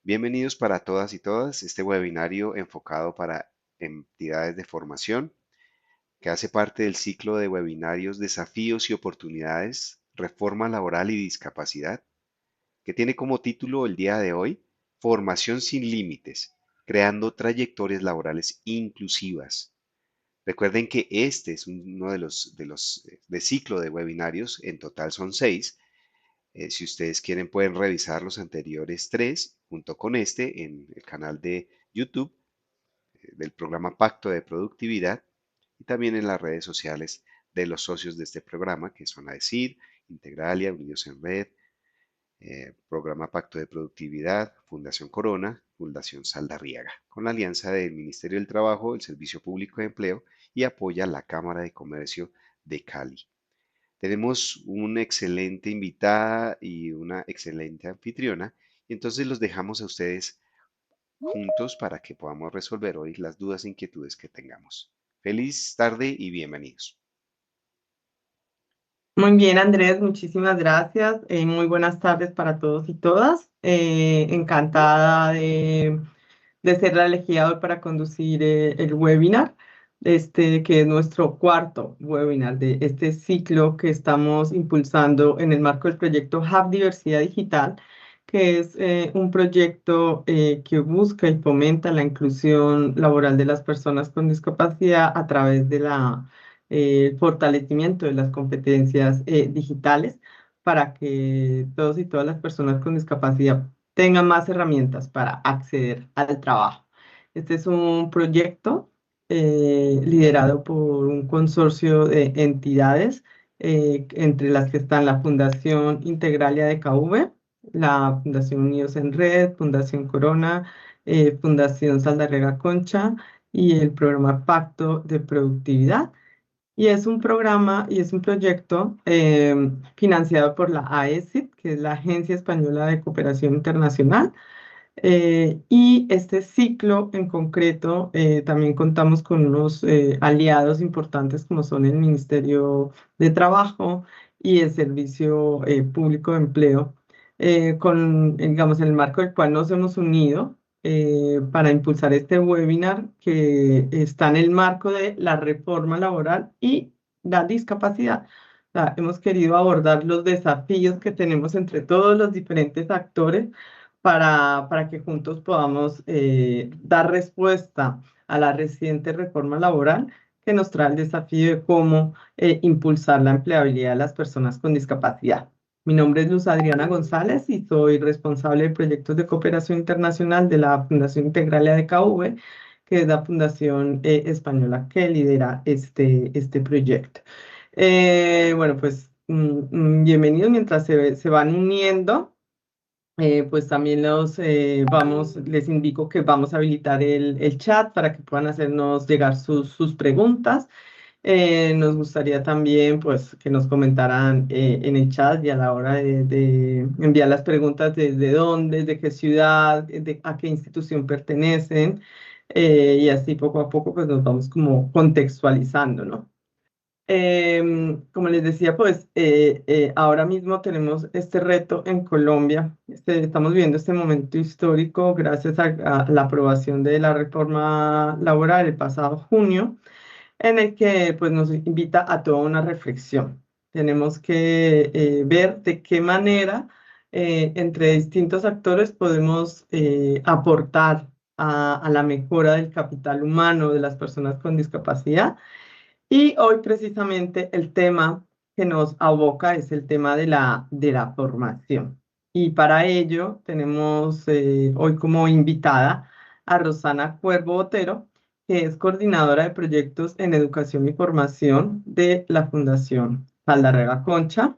Bienvenidos para todas y todas. Este webinario enfocado para entidades de formación, que hace parte del ciclo de webinarios Desafíos y Oportunidades, Reforma Laboral y Discapacidad, que tiene como título el día de hoy, Formación sin Límites, creando trayectorias laborales inclusivas. Recuerden que este es uno de ciclo de webinarios, en total son 6. Si ustedes quieren pueden revisar los anteriores 3 junto con este en el canal de YouTube del programa Pacto de Productividad y también en las redes sociales de los socios de este programa, que son AECID, Integralia, Unidos en Red, Programa Pacto de Productividad, Fundación Corona, Fundación Saldarriaga, con la alianza del Ministerio del Trabajo, el Servicio Público de Empleo y apoya la Cámara de Comercio de Cali. Tenemos una excelente invitada y una excelente anfitriona, y entonces los dejamos a ustedes juntos para que podamos resolver hoy las dudas e inquietudes que tengamos. Feliz tarde y bienvenidos. Muy bien, Andrés, muchísimas gracias. Muy buenas tardes para todos y todas. Encantada de ser la elegida hoy para conducir el webinar, que es nuestro cuarto webinar de este ciclo que estamos impulsando en el marco del proyecto Hub Diversidad Digital, que es un proyecto que busca y fomenta la inclusión laboral de las personas con discapacidad a través de el fortalecimiento de las competencias digitales para que todos y todas las personas con discapacidad tengan más herramientas para acceder al trabajo. Este es un proyecto liderado por un consorcio de entidades, entre las que están la Fundación Integralia de KV, la Fundación Unidos en Red, Fundación Corona, Fundación Saldarriaga Concha y el programa Pacto de Productividad. Y es un programa y es un proyecto financiado por la AECID, que es la Agencia Española de Cooperación Internacional. Y este ciclo en concreto, también contamos con unos aliados importantes como son el Ministerio de Trabajo y el Servicio Público de Empleo, digamos, en el marco del cual nos hemos unido para impulsar este webinar que está en el marco de la reforma laboral y la discapacidad. O sea, hemos querido abordar los desafíos que tenemos entre todos los diferentes actores para que juntos podamos dar respuesta a la reciente reforma laboral que nos trae el desafío de cómo impulsar la empleabilidad de las personas con discapacidad. Mi nombre es Luz Adriana González y soy responsable de proyectos de cooperación internacional de la Fundación Integralia de KV, que es la fundación española que lidera este proyecto. Bueno, pues bienvenidos mientras se van uniendo. Pues también les indico que vamos a habilitar el chat para que puedan hacernos llegar sus preguntas. Nos gustaría también, pues, que nos comentaran en el chat y a la hora de enviar las preguntas desde dónde, de qué ciudad, a qué institución pertenecen, y así poco a poco, pues, nos vamos como contextualizando, ¿no? Como les decía, pues ahora mismo tenemos este reto en Colombia. Estamos viviendo este momento histórico gracias a la aprobación de la reforma laboral el pasado junio, en el que pues, nos invita a toda una reflexión. Tenemos que ver de qué manera entre distintos actores podemos aportar a la mejora del capital humano de las personas con discapacidad, y hoy precisamente el tema que nos aboca es el tema de la formación. Y para ello tenemos hoy como invitada a Rosana Cuervo Botero, que es coordinadora de proyectos en educación y formación de la Fundación Saldarriaga Concha.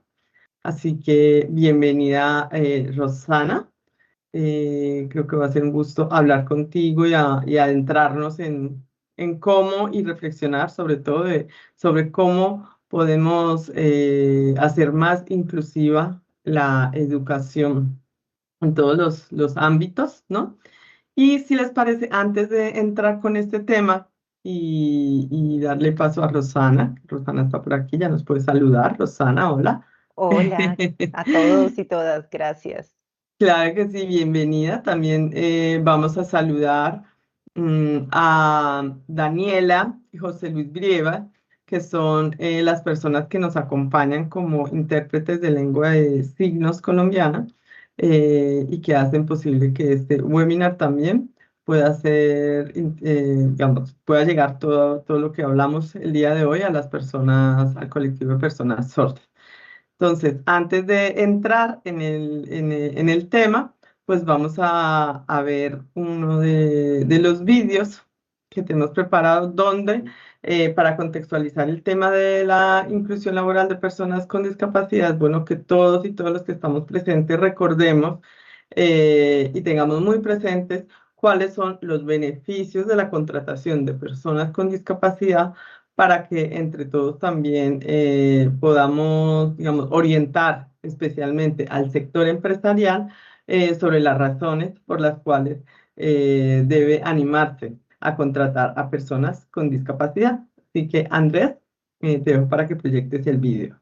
Así que bienvenida, Rosana. Creo que va a ser un gusto hablar contigo y adentrarnos en cómo y reflexionar sobre todo sobre cómo podemos hacer más inclusiva la educación en todos los ámbitos, ¿no? Y si les parece, antes de entrar con este tema y darle paso a Rosana, Rosana está por aquí, ya nos puede saludar. Rosana, hola. Hola a todos y todas, gracias. Claro que sí, bienvenida. También vamos a saludar a Daniela y José Luis Brieva, que son las personas que nos acompañan como intérpretes de lengua de signos colombiana y que hacen posible que este webinar también pueda ser, digamos, pueda llegar todo lo que hablamos el día de hoy a las personas, al colectivo de personas sordas. Entonces, antes de entrar en el tema, pues vamos a ver uno de los vídeos que tenemos preparados donde, para contextualizar el tema de la inclusión laboral de personas con discapacidad, es bueno que todos y todos los que estamos presentes recordemos y tengamos muy presentes cuáles son los beneficios de la contratación de personas con discapacidad para que entre todos también podamos, digamos, orientar especialmente al sector empresarial sobre las razones por las cuales debe animarse a contratar a personas con discapacidad. Así que, Andrés, te dejo para que proyectes el vídeo.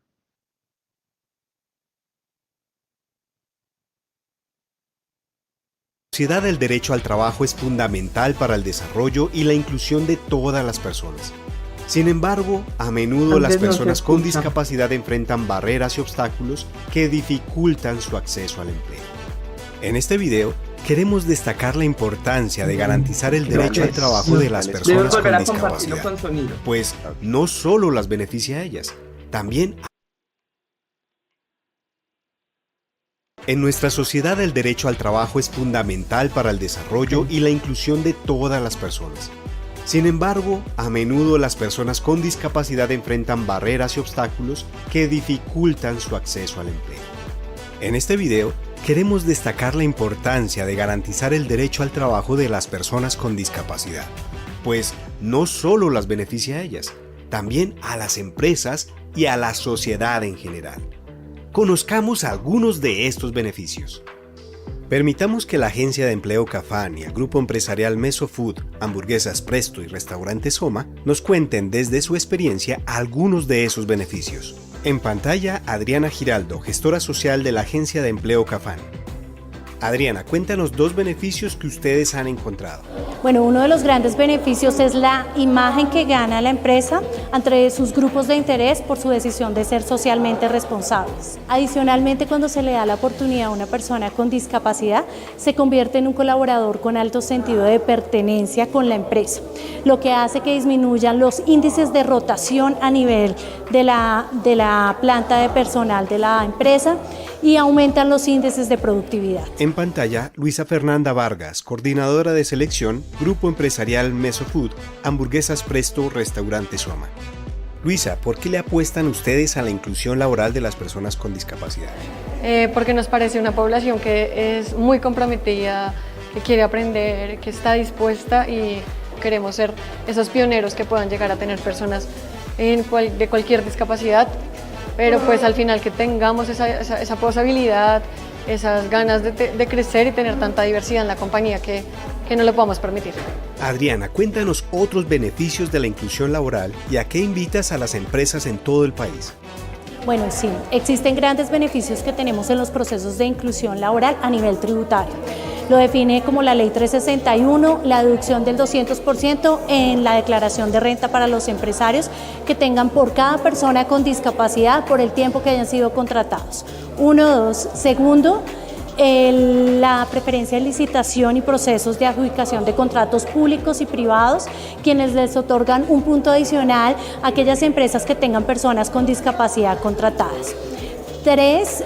La sociedad del derecho al trabajo es fundamental para el desarrollo y la inclusión de todas las personas. Sin embargo, a menudo las personas con discapacidad enfrentan barreras y obstáculos que dificultan su acceso al empleo. En este video, queremos destacar la importancia de garantizar el derecho al trabajo de las personas con discapacidad, pues no solo las beneficia a ellas, también en nuestra sociedad el derecho al trabajo es fundamental para el desarrollo y la inclusión de todas las personas. Sin embargo, a menudo las personas con discapacidad enfrentan barreras y obstáculos que dificultan su acceso al empleo. En este video, queremos destacar la importancia de garantizar el derecho al trabajo de las personas con discapacidad, pues no solo las beneficia a ellas, también a las empresas y a la sociedad en general. Conozcamos algunos de estos beneficios. Permitamos que la agencia de empleo Cafán y el grupo empresarial Mesofood, Hamburguesas Presto y Restaurante Soma nos cuenten desde su experiencia algunos de esos beneficios. En pantalla, Adriana Giraldo, gestora social de la agencia de empleo Cafán. Adriana, cuéntanos 2 beneficios que ustedes han encontrado. Bueno, uno de los grandes beneficios es la imagen que gana la empresa ante sus grupos de interés por su decisión de ser socialmente responsables. Adicionalmente, cuando se le da la oportunidad a una persona con discapacidad, se convierte en un colaborador con alto sentido de pertenencia con la empresa, lo que hace que disminuyan los índices de rotación a nivel de la planta de personal de la empresa y aumentan los índices de productividad. En pantalla, Luisa Fernanda Vargas, coordinadora de selección, Grupo Empresarial Mesofood, Hamburguesas Presto, Restaurante Soma. Luisa, ¿por qué le apuestan ustedes a la inclusión laboral de las personas con discapacidad? Porque nos parece una población que es muy comprometida, que quiere aprender, que está dispuesta y queremos ser esos pioneros que puedan llegar a tener personas de cualquier discapacidad, pero pues al final que tengamos esa posibilidad, esas ganas de crecer y tener tanta diversidad en la compañía que no lo podamos permitir. Adriana, cuéntanos otros beneficios de la inclusión laboral y a qué invitas a las empresas en todo el país. Bueno, sí, existen grandes beneficios que tenemos en los procesos de inclusión laboral a nivel tributario. Lo define como la Ley 361, la deducción del 200% en la declaración de renta para los empresarios que tengan por cada persona con discapacidad por el tiempo que hayan sido contratados. 1, 2. Segundo, la preferencia de licitación y procesos de adjudicación de contratos públicos y privados, quienes les otorgan un punto adicional a aquellas empresas que tengan personas con discapacidad contratadas. 3,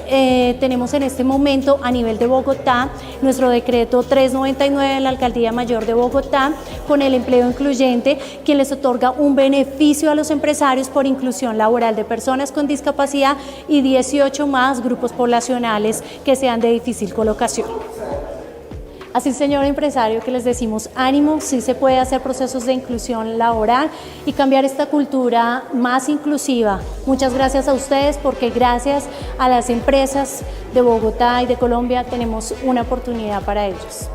tenemos en este momento a nivel de Bogotá nuestro decreto 399 de la Alcaldía Mayor de Bogotá con el empleo incluyente, quien les otorga un beneficio a los empresarios por inclusión laboral de personas con discapacidad y 18 más grupos poblacionales que sean de difícil colocación. Así, señor empresario, que les decimos ánimo, sí se puede hacer procesos de inclusión laboral y cambiar esta cultura más inclusiva. Muchas gracias a ustedes porque gracias a las empresas de Bogotá y de Colombia tenemos una oportunidad para ellos.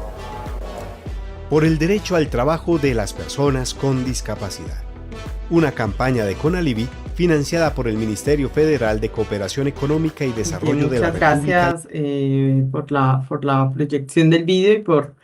Por el derecho al trabajo de las personas con discapacidad. Una campaña de Conalivi financiada por el Ministerio Federal de Cooperación Económica y Desarrollo de la Muchas República. gracias por la proyección del vídeo y por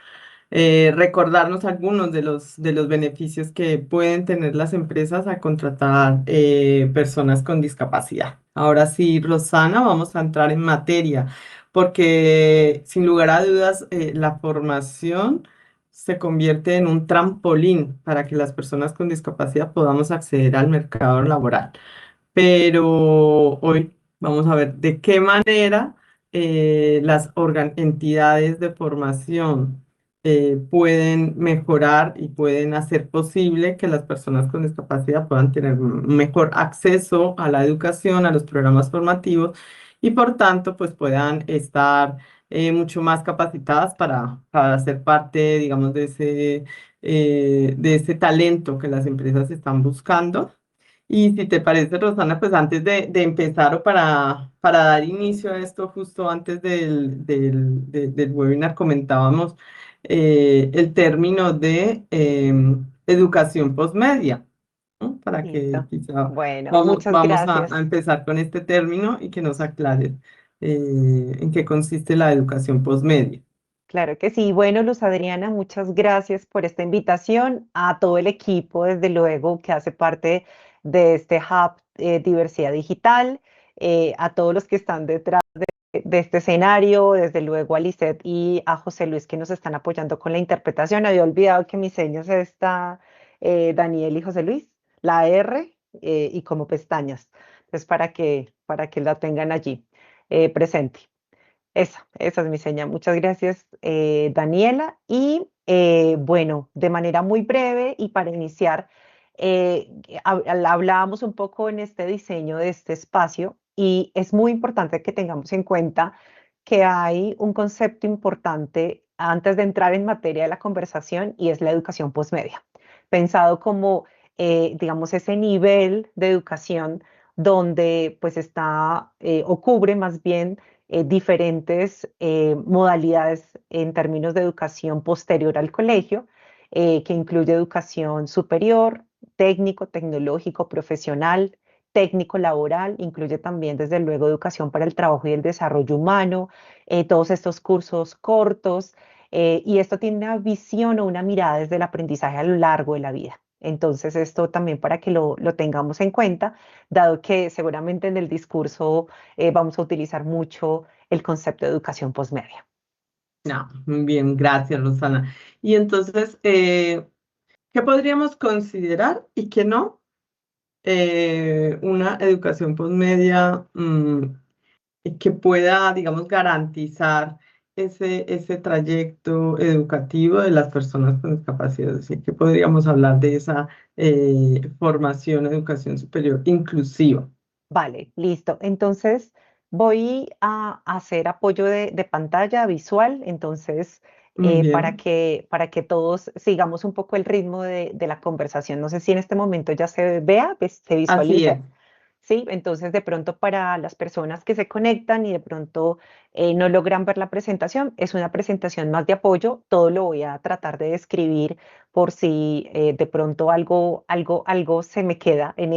recordarnos algunos de los beneficios que pueden tener las empresas al contratar personas con discapacidad. Ahora sí, Rosana, vamos a entrar en materia, porque sin lugar a dudas, la formación se convierte en un trampolín para que las personas con discapacidad podamos acceder al mercado laboral. Pero hoy vamos a ver de qué manera las entidades de formación pueden mejorar y pueden hacer posible que las personas con discapacidad puedan tener un mejor acceso a la educación, a los programas formativos y por tanto pues puedan estar mucho más capacitadas para ser parte, digamos, de ese talento que las empresas están buscando. Y si te parece, Rosana, pues antes de empezar o para dar inicio a esto, justo antes del webinar comentábamos el término de educación postmedia, ¿no? Para que Listo. quizá Bueno, muchas vamos a gracias. empezar con este término y que nos aclares en qué consiste la educación postmedia. Claro que sí. Bueno, Luz Adriana, muchas gracias por esta invitación. A todo el equipo, desde luego, que hace parte de este Hub Diversidad Digital, a todos los que están detrás de este escenario, desde luego a Lisette y a José Luis que nos están apoyando con la interpretación. Había olvidado que mis señas está Daniel y José Luis, la R y como pestañas. Entonces, para que la tengan allí presente. Esa es mi seña. Muchas gracias, Daniela. Y bueno, de manera muy breve y para iniciar, hablábamos un poco en este diseño de este espacio y es muy importante que tengamos en cuenta que hay un concepto importante antes de entrar en materia de la conversación y es la educación postmedia, pensado como, digamos, ese nivel de educación donde pues está o cubre más bien diferentes modalidades en términos de educación posterior al colegio, que incluye educación superior, técnico, tecnológico, profesional, técnico laboral, incluye también desde luego educación para el trabajo y el desarrollo humano, todos estos cursos cortos, y esto tiene una visión o una mirada desde el aprendizaje a lo largo de la vida. Entonces, esto también para que lo tengamos en cuenta, dado que seguramente en el discurso vamos a utilizar mucho el concepto de educación postmedia. No, muy bien, gracias, Rosana. Y entonces, ¿qué podríamos considerar y qué no? Una educación postmedia que pueda, digamos, garantizar ese trayecto educativo de las personas con discapacidad. Es decir, que podríamos hablar de esa formación, educación superior inclusiva. Vale, listo. Entonces, voy a hacer apoyo de pantalla visual, entonces, Muy bien, para que todos sigamos un poco el ritmo de la conversación. No sé si en este momento ya se vea, se así es. visualice. Sí, entonces de pronto para las personas que se conectan y de pronto no logran ver la presentación, es una presentación más de apoyo. Todo lo voy a tratar de describir por si de pronto algo se me queda en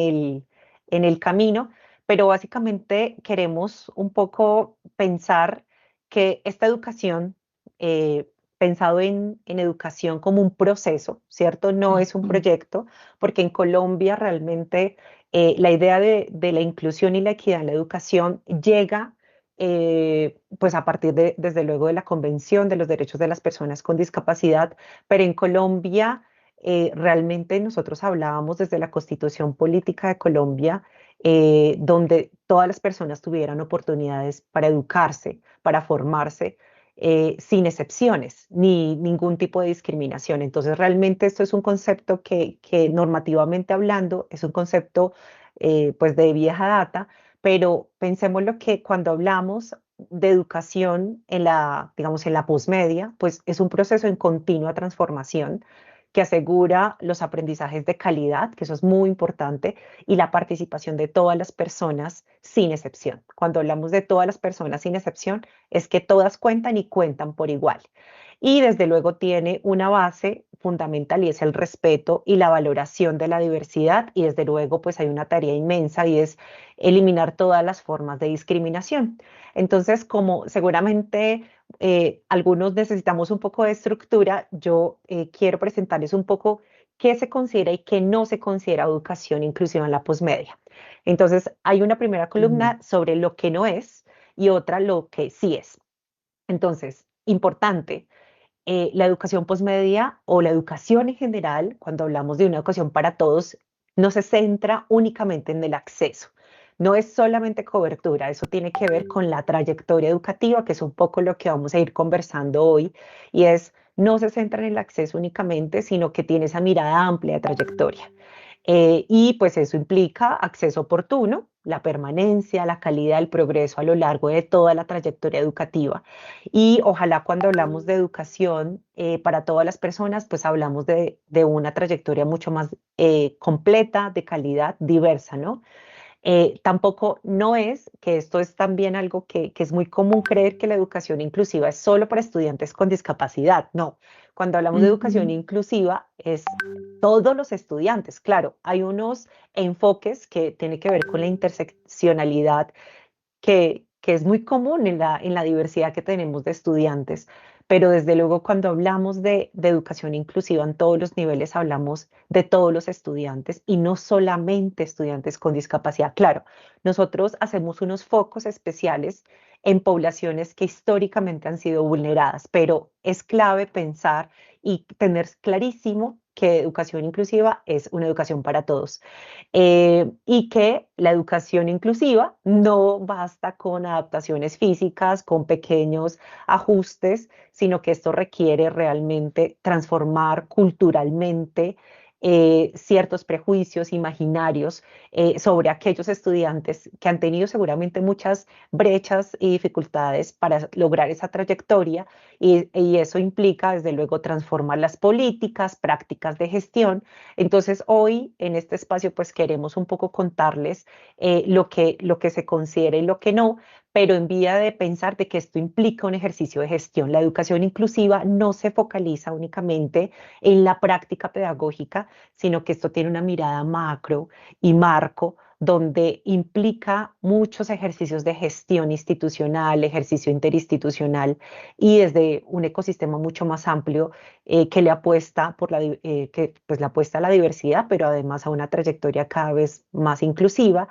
el camino, pero básicamente queremos un poco pensar que esta educación, pensado en educación como un proceso, ¿cierto? No es un proyecto, porque en Colombia realmente la idea de la inclusión y la equidad en la educación llega pues a partir desde luego de la Convención de los Derechos de las Personas con Discapacidad, pero en Colombia realmente nosotros hablábamos desde la Constitución Política de Colombia, donde todas las personas tuvieran oportunidades para educarse, para formarse, sin excepciones, ni ningún tipo de discriminación. Entonces, realmente esto es un concepto que normativamente hablando es un concepto pues de vieja data, pero pensemos lo que cuando hablamos de educación en la, digamos, en la posmedia, pues es un proceso en continua transformación que asegura los aprendizajes de calidad, que eso es muy importante, y la participación de todas las personas sin excepción. Cuando hablamos de todas las personas sin excepción, es que todas cuentan y cuentan por igual. Y desde luego tiene una base fundamental y es el respeto y la valoración de la diversidad, y desde luego pues hay una tarea inmensa y es eliminar todas las formas de discriminación. Entonces, como seguramente algunos necesitamos un poco de estructura, yo quiero presentarles un poco qué se considera y qué no se considera educación inclusiva en la posmedia. Entonces, hay una primera Ujú, columna sobre lo que no es y otra lo que sí es. Entonces, importante, la educación posmedia o la educación en general, cuando hablamos de una educación para todos, no se centra únicamente en el acceso. No es solamente cobertura, eso tiene que ver con la trayectoria educativa, que es un poco lo que vamos a ir conversando hoy, y es no se centra en el acceso únicamente, sino que tiene esa mirada amplia de trayectoria. Y pues eso implica acceso oportuno, la permanencia, la calidad, el progreso a lo largo de toda la trayectoria educativa. Y ojalá cuando hablamos de educación para todas las personas, pues hablamos de una trayectoria mucho más completa, de calidad, diversa, ¿no? Tampoco no es, que esto es también algo que es muy común creer que la educación inclusiva es solo para estudiantes con discapacidad. No, cuando hablamos de educación ujú, inclusiva es todos los estudiantes. Claro, hay unos enfoques que tienen que ver con la interseccionalidad que es muy común en la diversidad que tenemos de estudiantes, pero desde luego cuando hablamos de educación inclusiva en todos los niveles, hablamos de todos los estudiantes y no solamente estudiantes con discapacidad. Claro, nosotros hacemos unos focos especiales en poblaciones que históricamente han sido vulneradas, pero es clave pensar y tener clarísimo que educación inclusiva es una educación para todos. Y que la educación inclusiva no basta con adaptaciones físicas, con pequeños ajustes, sino que esto requiere realmente transformar culturalmente ciertos prejuicios imaginarios sobre aquellos estudiantes que han tenido seguramente muchas brechas y dificultades para lograr esa trayectoria, y eso implica desde luego transformar las políticas, prácticas de gestión. Entonces, hoy en este espacio, pues queremos un poco contarles lo que se considera y lo que no, pero en vía de pensar de que esto implica un ejercicio de gestión. La educación inclusiva no se focaliza únicamente en la práctica pedagógica, sino que esto tiene una mirada macro y marco donde implica muchos ejercicios de gestión institucional, ejercicio interinstitucional y desde un ecosistema mucho más amplio que le apuesta que pues le apuesta a la diversidad, pero además a una trayectoria cada vez más inclusiva.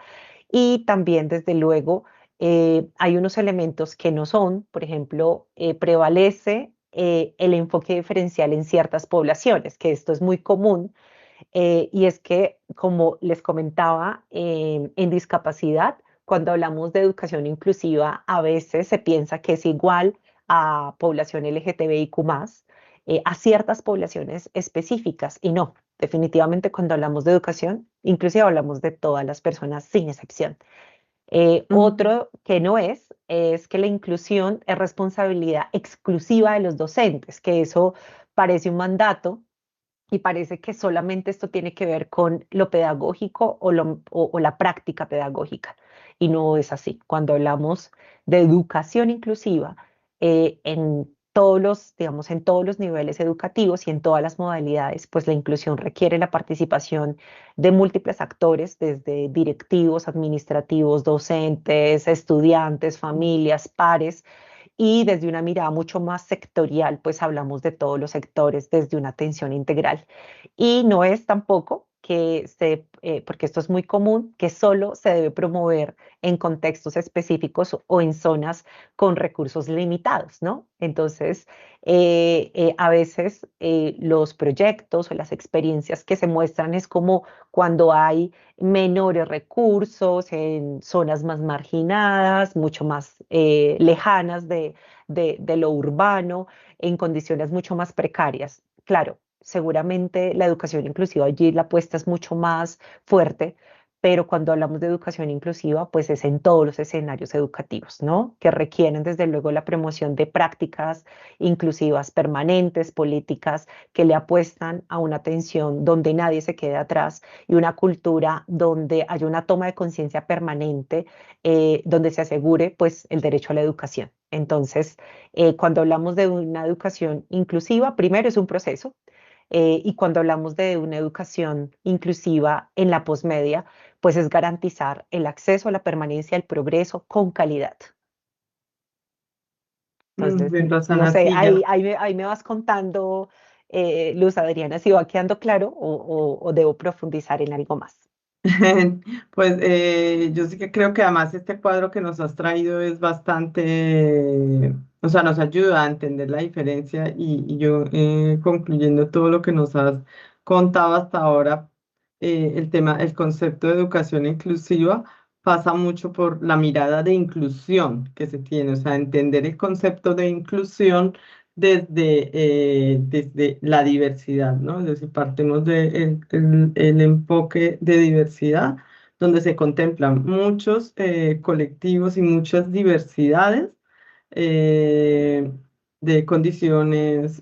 Y también, desde luego, hay unos elementos que no son, por ejemplo, prevalece el enfoque diferencial en ciertas poblaciones, que esto es muy común, y es que, como les comentaba, en discapacidad, cuando hablamos de educación inclusiva, a veces se piensa que es igual a población LGTBIQ+, a ciertas poblaciones específicas, y no, definitivamente cuando hablamos de educación inclusiva hablamos de todas las personas sin excepción. ujú. Otro que no es que la inclusión es responsabilidad exclusiva de los docentes, que eso parece un mandato y parece que solamente esto tiene que ver con lo pedagógico o la práctica pedagógica. Y no es así. Cuando hablamos de educación inclusiva, en todos los, digamos, en todos los niveles educativos y en todas las modalidades, pues la inclusión requiere la participación de múltiples actores, desde directivos, administrativos, docentes, estudiantes, familias, pares, y desde una mirada mucho más sectorial, pues hablamos de todos los sectores desde una atención integral. Y no es tampoco porque esto es muy común, que solo se debe promover en contextos específicos o en zonas con recursos limitados, ¿no? Entonces, a veces los proyectos o las experiencias que se muestran es como cuando hay menores recursos en zonas más marginadas, mucho más lejanas de lo urbano, en condiciones mucho más precarias. Claro, seguramente la educación inclusiva allí la apuesta es mucho más fuerte, pero cuando hablamos de educación inclusiva, pues es en todos los escenarios educativos, ¿no? Que requieren desde luego la promoción de prácticas inclusivas permanentes, políticas que le apuestan a una atención donde nadie se quede atrás y una cultura donde haya una toma de conciencia permanente, donde se asegure pues el derecho a la educación. Entonces, cuando hablamos de una educación inclusiva, primero es un proceso. Y cuando hablamos de una educación inclusiva en la posmedia, pues es garantizar el acceso a la permanencia, el progreso con calidad. Entonces, Bien, no Rosana, sé, sí, ya. ahí me vas contando, Luz Adriana, si va quedando claro o debo profundizar en algo más. Pues yo sí que creo que además este cuadro que nos has traído es bastante, o sea, nos ayuda a entender la diferencia y yo concluyendo todo lo que nos has contado hasta ahora, el tema, el concepto de educación inclusiva pasa mucho por la mirada de inclusión que se tiene, o sea, entender el concepto de inclusión desde la diversidad, ¿no? Es decir, partimos del enfoque de diversidad, donde se contemplan muchos colectivos y muchas diversidades eh, de condiciones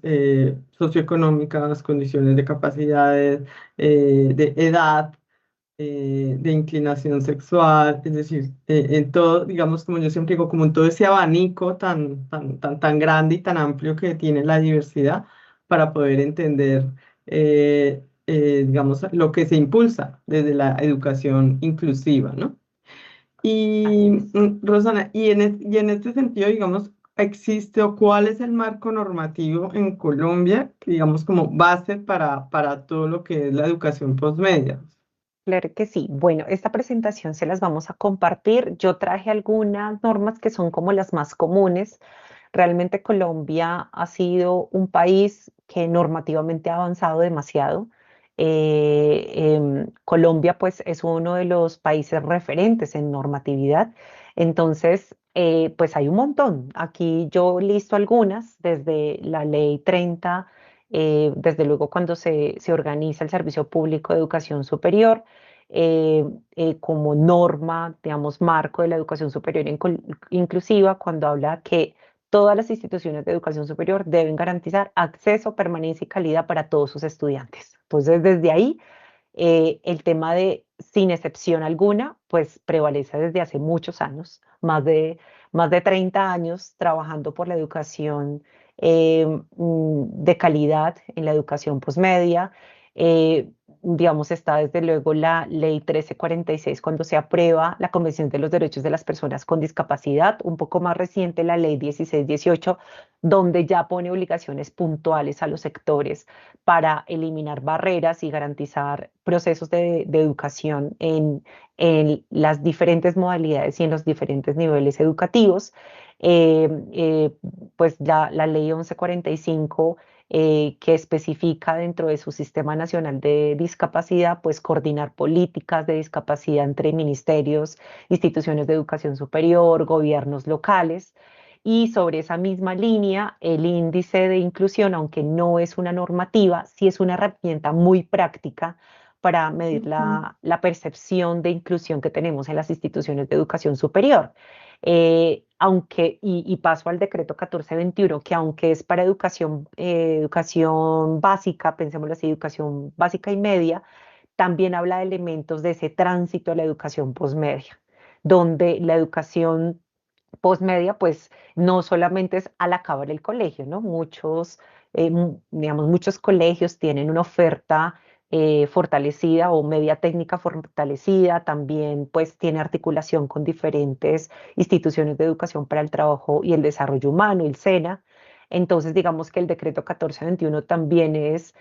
socioeconómicas, condiciones de capacidades, de edad, de inclinación sexual, es decir, en todo, digamos, como yo siempre digo, como en todo ese abanico tan grande y tan amplio que tiene la diversidad para poder entender, digamos, lo que se impulsa desde la educación inclusiva, ¿no? Así Y, es. Rosana, y en este sentido, digamos, ¿existe o cuál es el marco normativo en Colombia, digamos, como base para todo lo que es la educación postmedia? Claro que sí. Bueno, esta presentación se las vamos a compartir. Yo traje algunas normas que son como las más comunes. Realmente Colombia ha sido un país que normativamente ha avanzado demasiado. Colombia pues es uno de los países referentes en normatividad. Entonces, pues hay un montón. Aquí yo listo algunas, desde la ley 30, desde luego cuando se organiza el Servicio Público de Educación Superior, eh, como norma, digamos, marco de la educación superior inclusiva, cuando habla que todas las instituciones de educación superior deben garantizar acceso, permanencia y calidad para todos sus estudiantes. Entonces, desde ahí, el tema de sin excepción alguna, pues prevalece desde hace muchos años, más de 30 años trabajando por la educación de calidad en la educación posmedia. Eh, digamos, está desde luego la ley 1346 cuando se aprueba la Convención de los Derechos de las Personas con Discapacidad, un poco más reciente la ley 1618, donde ya pone obligaciones puntuales a los sectores para eliminar barreras y garantizar procesos de educación en las diferentes modalidades y en los diferentes niveles educativos. Eh, eh, pues la ley 1145 que especifica dentro de su Sistema Nacional de Discapacidad, pues coordinar políticas de discapacidad entre ministerios, instituciones de educación superior, gobiernos locales. Y sobre esa misma línea, el índice de inclusión, aunque no es una normativa, sí es una herramienta muy práctica para medir Ujú. la percepción de inclusión que tenemos en las instituciones de educación superior. Y paso al decreto 1421, que aunque es para educación básica, pensémoslo así, educación básica y media, también habla de elementos de ese tránsito a la educación posmedia, donde la educación posmedia, pues no solamente es al acabar el colegio, ¿no? Digamos, muchos colegios tienen una oferta fortalecida o media técnica fortalecida, también pues tiene articulación con diferentes instituciones de educación para el trabajo y el desarrollo humano, el SENA. Entonces, digamos que el decreto 1421 también es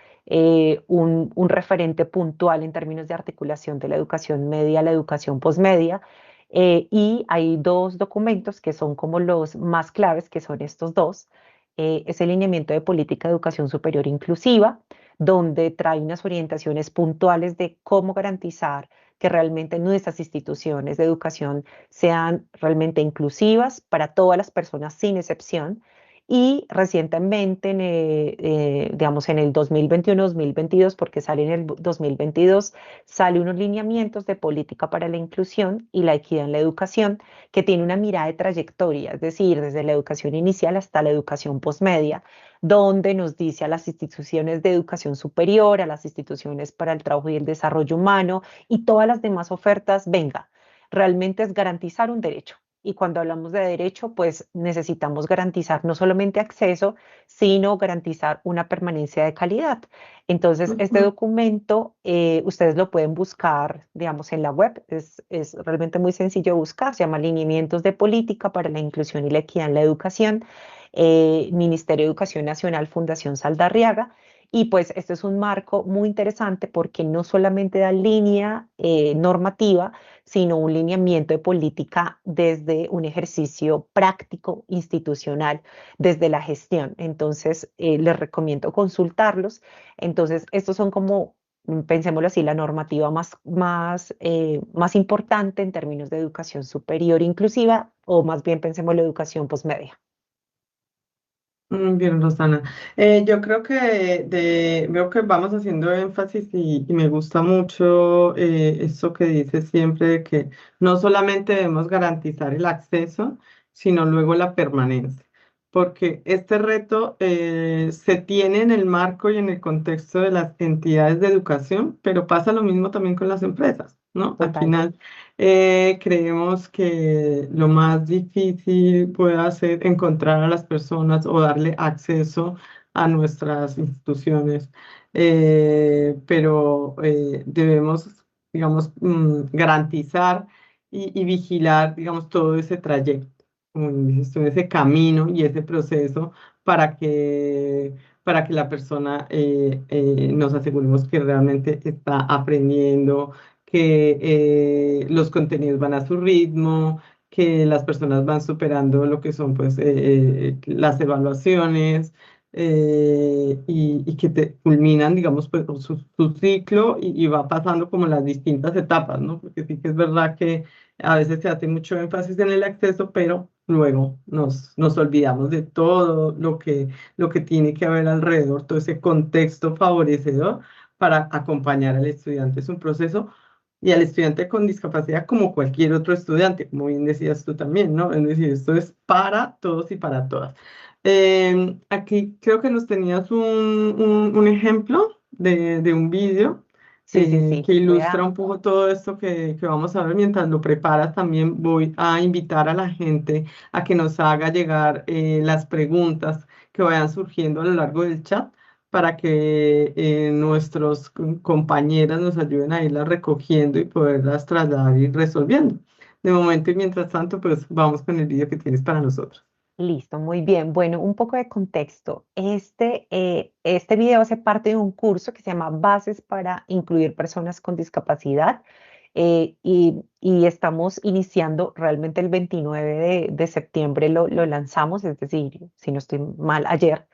un referente puntual en términos de articulación de la educación media a la educación posmedia. Y hay dos documentos que son como los más claves, que son estos dos. Es el lineamiento de política de educación superior inclusiva, donde trae unas orientaciones puntuales de cómo garantizar que realmente nuestras instituciones de educación sean realmente inclusivas para todas las personas sin excepción. Y recientemente, digamos, en el 2021-2022, porque sale en el 2022, sale unos lineamientos de política para la inclusión y la equidad en la educación, que tiene una mirada de trayectoria, es decir, desde la educación inicial hasta la educación posmedia, donde nos dice a las instituciones de educación superior, a las instituciones para el trabajo y el desarrollo humano y todas las demás ofertas, venga, realmente es garantizar un derecho. Y cuando hablamos de derecho, pues necesitamos garantizar no solamente acceso, sino garantizar una permanencia de calidad. Entonces, este Ujú. documento, ustedes lo pueden buscar, digamos, en la web. Es realmente muy sencillo de buscar. Se llama Lineamientos de Política para la Inclusión y la Equidad en la Educación, Ministerio de Educación Nacional, Fundación Saldarriaga. Y pues este es un marco muy interesante porque no solamente da línea normativa, sino un lineamiento de política desde un ejercicio práctico, institucional, desde la gestión. Entonces, les recomiendo consultarlos. Entonces, estos son como, pensémoslo así, la normativa más importante en términos de educación superior inclusiva, o más bien pensemos la educación posmedia. Bien, Rosana. Yo creo que veo que vamos haciendo énfasis y me gusta mucho eso que dice siempre de que no solamente debemos garantizar el acceso, sino luego la permanencia. Porque este reto se tiene en el marco y en el contexto de las entidades de educación, pero pasa lo mismo también con las empresas, ¿no? Al final, Totalmente. creemos que lo más difícil puede ser encontrar a las personas o darle acceso a nuestras instituciones, pero debemos, digamos, garantizar y vigilar, digamos, todo ese trayecto, como dices tú, ese camino y ese proceso para para que la persona nos aseguremos que realmente está aprendiendo, que los contenidos van a su ritmo, que las personas van superando lo que son pues las evaluaciones, y que culminan, digamos, pues con su ciclo y va pasando como las distintas etapas, ¿no? Porque sí que es verdad que a veces se hace mucho énfasis en el acceso, pero luego nos olvidamos de todo lo que tiene que haber alrededor, todo ese contexto favorecedor para acompañar al estudiante. Es un proceso y al estudiante con discapacidad como cualquier otro estudiante, como bien decías tú también, ¿no? Es decir, esto es para todos y para todas. Aquí creo que nos tenías un ejemplo de un vídeo Sí, sí, sí. que ilustra Vea. un poco todo esto que vamos a ver. Mientras lo preparas, también voy a invitar a la gente a que nos haga llegar las preguntas que vayan surgiendo a lo largo del chat para que nuestros compañeras nos ayuden a irlas recogiendo y poderlas trasladar y resolviendo. De momento y mientras tanto, pues vamos con el vídeo que tienes para nosotros. Listo, muy bien. Bueno, un poco de contexto. Este video hace parte de un curso que se llama Bases para Incluir Personas con Discapacidad, y estamos iniciando realmente el 29 de septiembre lo lanzamos, es decir, si no estoy mal, ayer.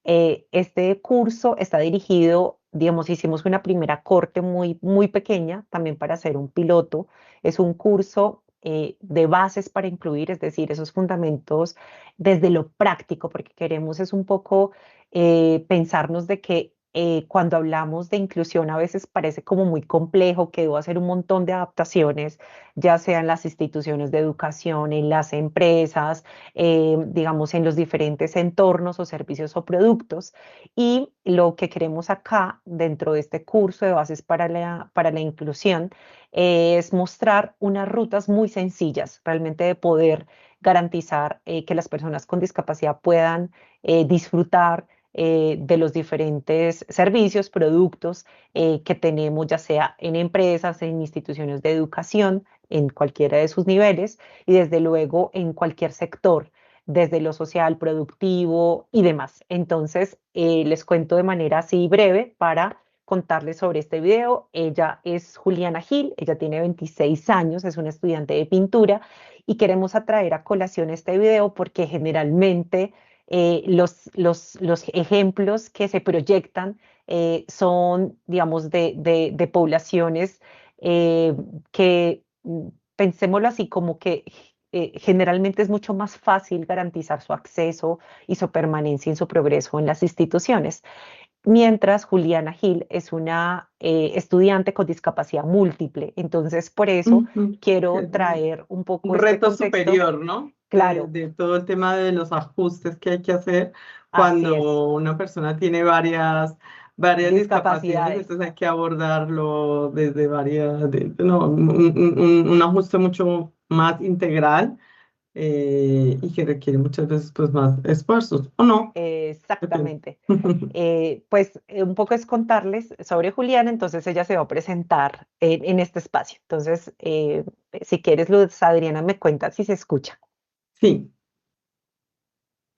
Este curso está dirigido, digamos, hicimos una primera corte muy, muy pequeña también para hacer un piloto. Es un curso de bases para incluir, es decir, esos fundamentos desde lo práctico, porque queremos es un poco pensarnos de que cuando hablamos de inclusión a veces parece como muy complejo, que debo hacer un montón de adaptaciones, ya sea en las instituciones de educación, en las empresas, digamos, en los diferentes entornos o servicios o productos. Y lo que queremos acá, dentro de este curso de bases para la inclusión, es mostrar unas rutas muy sencillas, realmente de poder garantizar que las personas con discapacidad puedan disfrutar de los diferentes servicios, productos que tenemos, ya sea en empresas, en instituciones de educación, en cualquiera de sus niveles, y desde luego en cualquier sector, desde lo social, productivo y demás. Entonces, les cuento de manera así breve para contarles sobre este video. Ella es Juliana Gil, ella tiene 26 años, es una estudiante de pintura y queremos atraer a colación este video porque generalmente los ejemplos que se proyectan son, digamos, de poblaciones que, pensémoslo así, como que generalmente es mucho más fácil garantizar su acceso y su permanencia y su progreso en las instituciones. Mientras Juliana Gil es una estudiante con discapacidad múltiple. Entonces, por eso Ujú. quiero Es traer un un poco este reto contexto. superior, ¿no? Claro, De todo el tema de los ajustes que hay que hacer así es, cuando una persona tiene varias discapacidades, discapacidades. entonces hay que abordarlo desde no, un ajuste mucho más integral y que requiere muchas veces pues más esfuerzos, ¿o no? Depende. Exactamente. Pues un poco es contarles sobre Juliana, entonces ella se va a presentar en este espacio. Entonces, si quieres, Luz, Adriana, me cuenta si se escucha. Sí,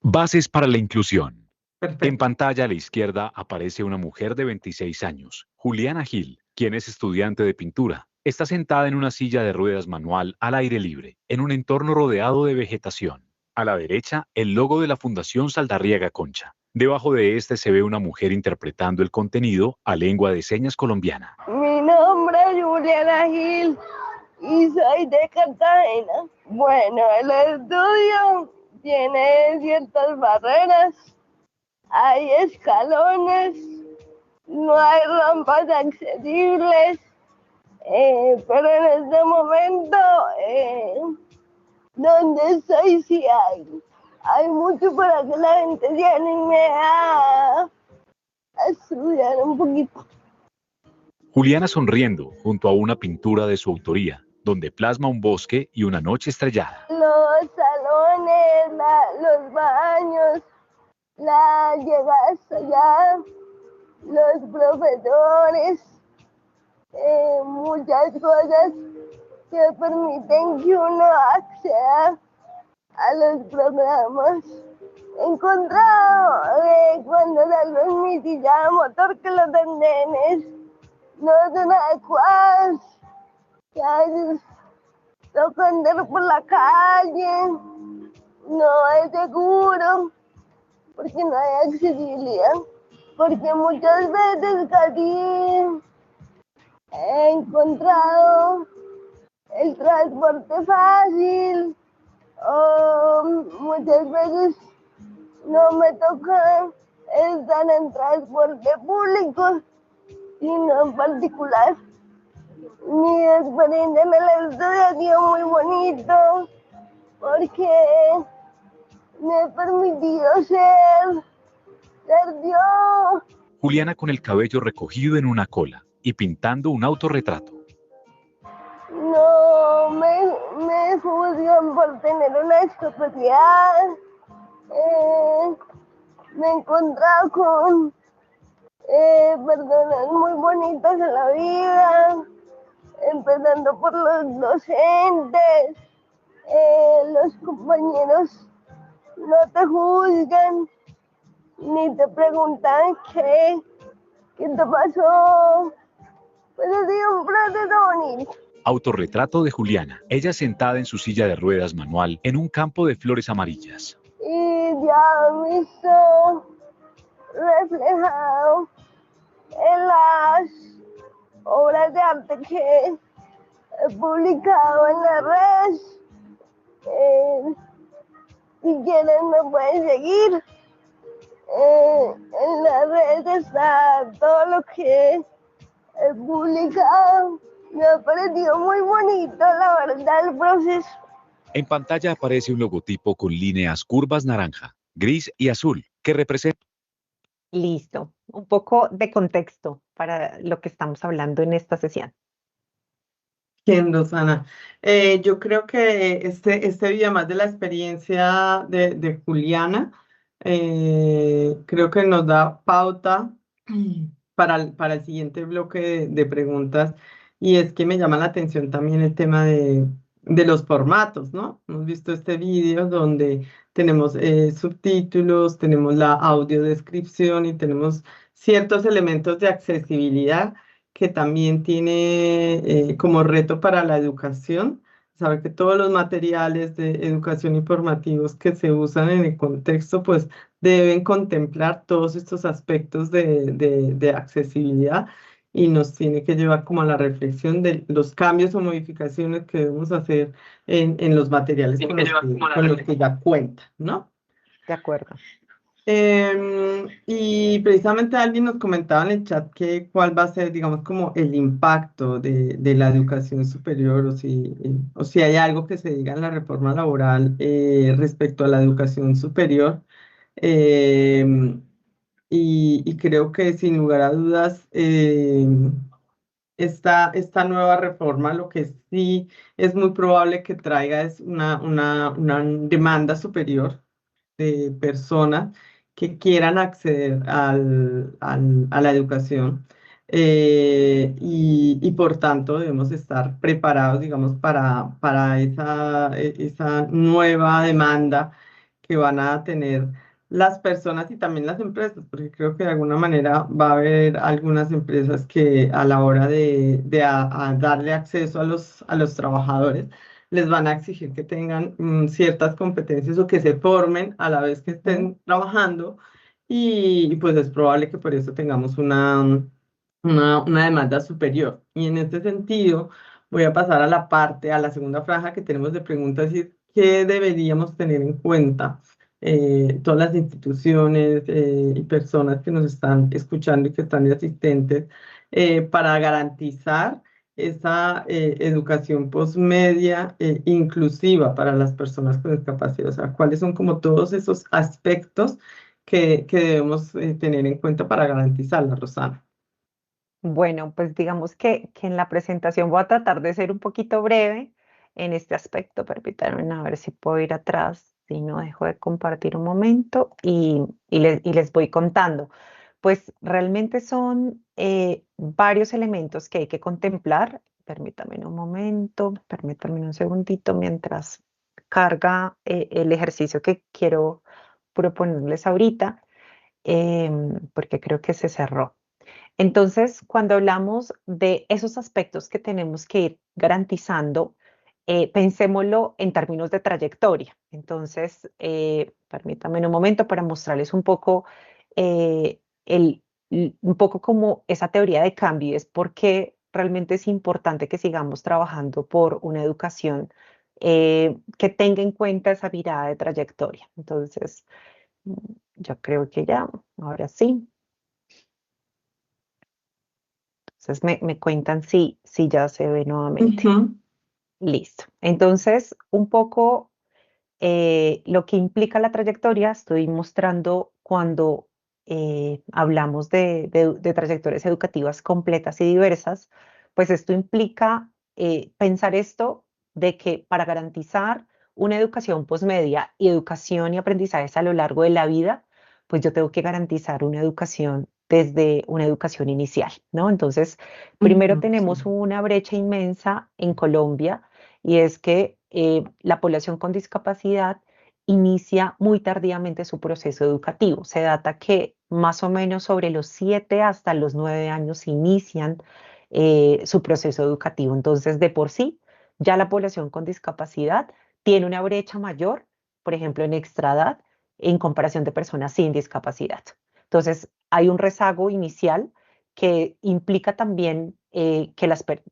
Bases para la inclusión. En perfecto. pantalla a la izquierda aparece una mujer de 26 años, Juliana Gil, quien es estudiante de pintura. Está sentada en una silla de ruedas manual al aire libre, en un entorno rodeado de vegetación. A la derecha, el logo de la Fundación Saldarriaga Concha. Debajo de este se ve una mujer interpretando el contenido a lengua de señas colombiana. Mi nombre es Juliana Gil y soy de Cartagena. Bueno, el estudio tiene ciertas barreras, hay escalones, no hay rampas accesibles, pero en este momento donde estoy sí hay mucho para que la gente se anime a estudiar un poquito. Juliana sonriendo junto a una pintura de su autoría, donde plasma un bosque y una noche estrellada. Los salones, los baños, la llegada hasta allá, los profesores, muchas cosas que permiten que uno acceda a los programas. He encontrado cuando salgo en mi silla de motor que los andenes no son adecuados, que a veces toca andar por la calle, no es seguro, porque no hay accesibilidad, porque muchas veces casi he encontrado el transporte fácil, o muchas veces no me toca estar en transporte público, sino en particular. Mi experiencia en el estudio ha sido muy bonito porque me ha permitido ser yo. Juliana con el cabello recogido en una cola y pintando un autorretrato. No me juzgan por tener una discapacidad. Me he encontrado con personas muy bonitas en la vida, empezando por los docentes, los compañeros no te juzgan, ni te preguntan qué te pasó. Pues ha sido un proceso bonito. Autorretrato de Juliana, ella sentada en su silla de ruedas manual en un campo de flores amarillas. Y ya he visto reflejado en las obras de arte que he publicado en las redes. Si quieren me pueden seguir. En las redes está todo lo que he publicado. Me ha parecido muy bonito, la verdad, el proceso. En pantalla aparece un logotipo con líneas curvas naranja, gris y azul, que representa. Listo. Un poco de contexto para lo que estamos hablando en esta sesión. Bien, Rosana. Yo creo que este video, más de la experiencia de Juliana, creo que nos da pauta para el siguiente bloque de preguntas, y es que me llama la atención también el tema de los formatos, ¿no? Hemos visto este video donde tenemos subtítulos, tenemos la audiodescripción y tenemos ciertos elementos de accesibilidad que también tiene como reto para la educación, saber que todos los materiales de educación informativos que se usan en el contexto, pues deben contemplar todos estos aspectos de accesibilidad. y nos tiene que llevar como a la reflexión de los cambios o modificaciones que debemos hacer en los materiales con los que ya cuenta, ¿no? De acuerdo. Y precisamente alguien nos comentaba en el chat que cuál va a ser, digamos, como el impacto de la educación superior o si hay algo que se diga en la reforma laboral respecto a la educación superior. Y creo que sin lugar a dudas, esta nueva reforma lo que sí es muy probable que traiga es una demanda superior de personas que quieran acceder a la educación y por tanto debemos estar preparados, digamos, para esa nueva demanda que van a tener las personas y también las empresas, porque creo que de alguna manera va a haber algunas empresas que a la hora a darle acceso a los trabajadores, les van a exigir que tengan ciertas competencias o que se formen a la vez que estén trabajando y pues es probable que por eso tengamos una demanda superior. Y en este sentido voy a pasar a la segunda franja que tenemos de preguntas y es, ¿qué deberíamos tener en cuenta? Todas las instituciones y personas que nos están escuchando y que están de asistentes para garantizar esa educación postmedia inclusiva para las personas con discapacidad. O sea, cuáles son como todos esos aspectos que debemos tener en cuenta para garantizarla, Rosana. Bueno, pues digamos que en la presentación voy a tratar de ser un poquito breve en este aspecto. Permítanme a ver si puedo ir atrás, si no dejo de compartir un momento y les voy contando. Pues realmente son varios elementos que hay que contemplar. Permítanme un momento, permítanme un segundito mientras carga el ejercicio que quiero proponerles ahorita, porque creo que se cerró. Entonces, cuando hablamos de esos aspectos que tenemos que ir garantizando, pensémoslo en términos de trayectoria. Entonces, permítanme un momento para mostrarles un poco, un poco como esa teoría de cambio, y es por qué realmente es importante que sigamos trabajando por una educación que tenga en cuenta esa mirada de trayectoria. Entonces, yo creo que ya, ahora sí. Entonces me cuentan si ya se ve nuevamente. Listo. Entonces, un poco lo que implica la trayectoria, estoy mostrando cuando hablamos de trayectorias educativas completas y diversas, pues esto implica pensar esto de que para garantizar una educación posmedia y educación y aprendizajes a lo largo de la vida, pues yo tengo que garantizar una educación desde una educación inicial, ¿no? Entonces, primero tenemos una brecha inmensa en Colombia y es que la población con discapacidad inicia muy tardíamente su proceso educativo. Se data que más o menos sobre los 7 hasta los 9 años inician su proceso educativo. Entonces, de por sí, ya la población con discapacidad tiene una brecha mayor, por ejemplo, en extraedad, en comparación de personas sin discapacidad. Entonces, hay un rezago inicial que implica también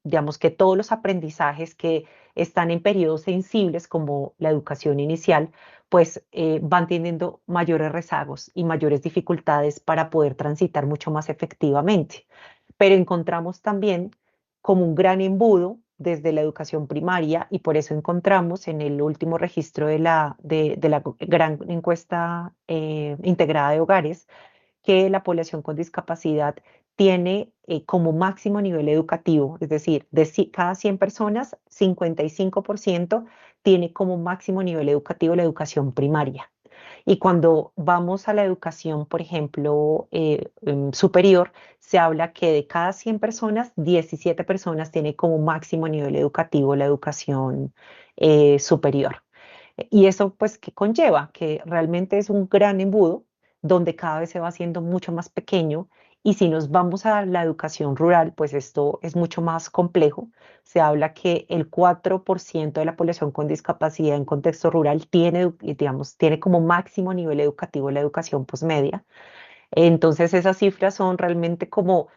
digamos, que todos los aprendizajes que están en periodos sensibles como la educación inicial, pues van teniendo mayores rezagos y mayores dificultades para poder transitar mucho más efectivamente. Pero encontramos también como un gran embudo desde la educación primaria y por eso encontramos en el último registro de la gran encuesta integrada de hogares que la población con discapacidad tiene como máximo nivel educativo, es decir, de cada 100 personas, 55% tiene como máximo nivel educativo la educación primaria. Y cuando vamos a la educación, por ejemplo, superior, se habla que de cada 100 personas, 17 personas tienen como máximo nivel educativo la educación superior. Y eso, pues, ¿qué conlleva? Que realmente es un gran embudo donde cada vez se va haciendo mucho más pequeño. Y si nos vamos a la educación rural, pues esto es mucho más complejo. Se habla que el 4% de la población con discapacidad en contexto rural tiene, digamos, tiene como máximo nivel educativo la educación posmedia. Entonces esas cifras son realmente como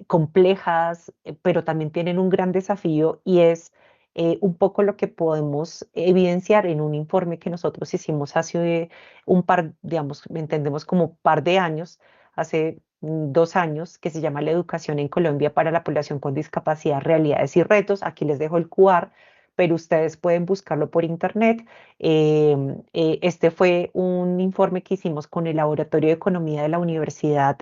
complejas, pero también tienen un gran desafío y es un poco lo que podemos evidenciar en un informe que nosotros hicimos hace un par, digamos, entendemos como par de años, hace 2 años, que se llama La educación en Colombia para la población con discapacidad, realidades y retos. Aquí les dejo el QR, pero ustedes pueden buscarlo por internet. Este fue un informe que hicimos con el Laboratorio de Economía de la Universidad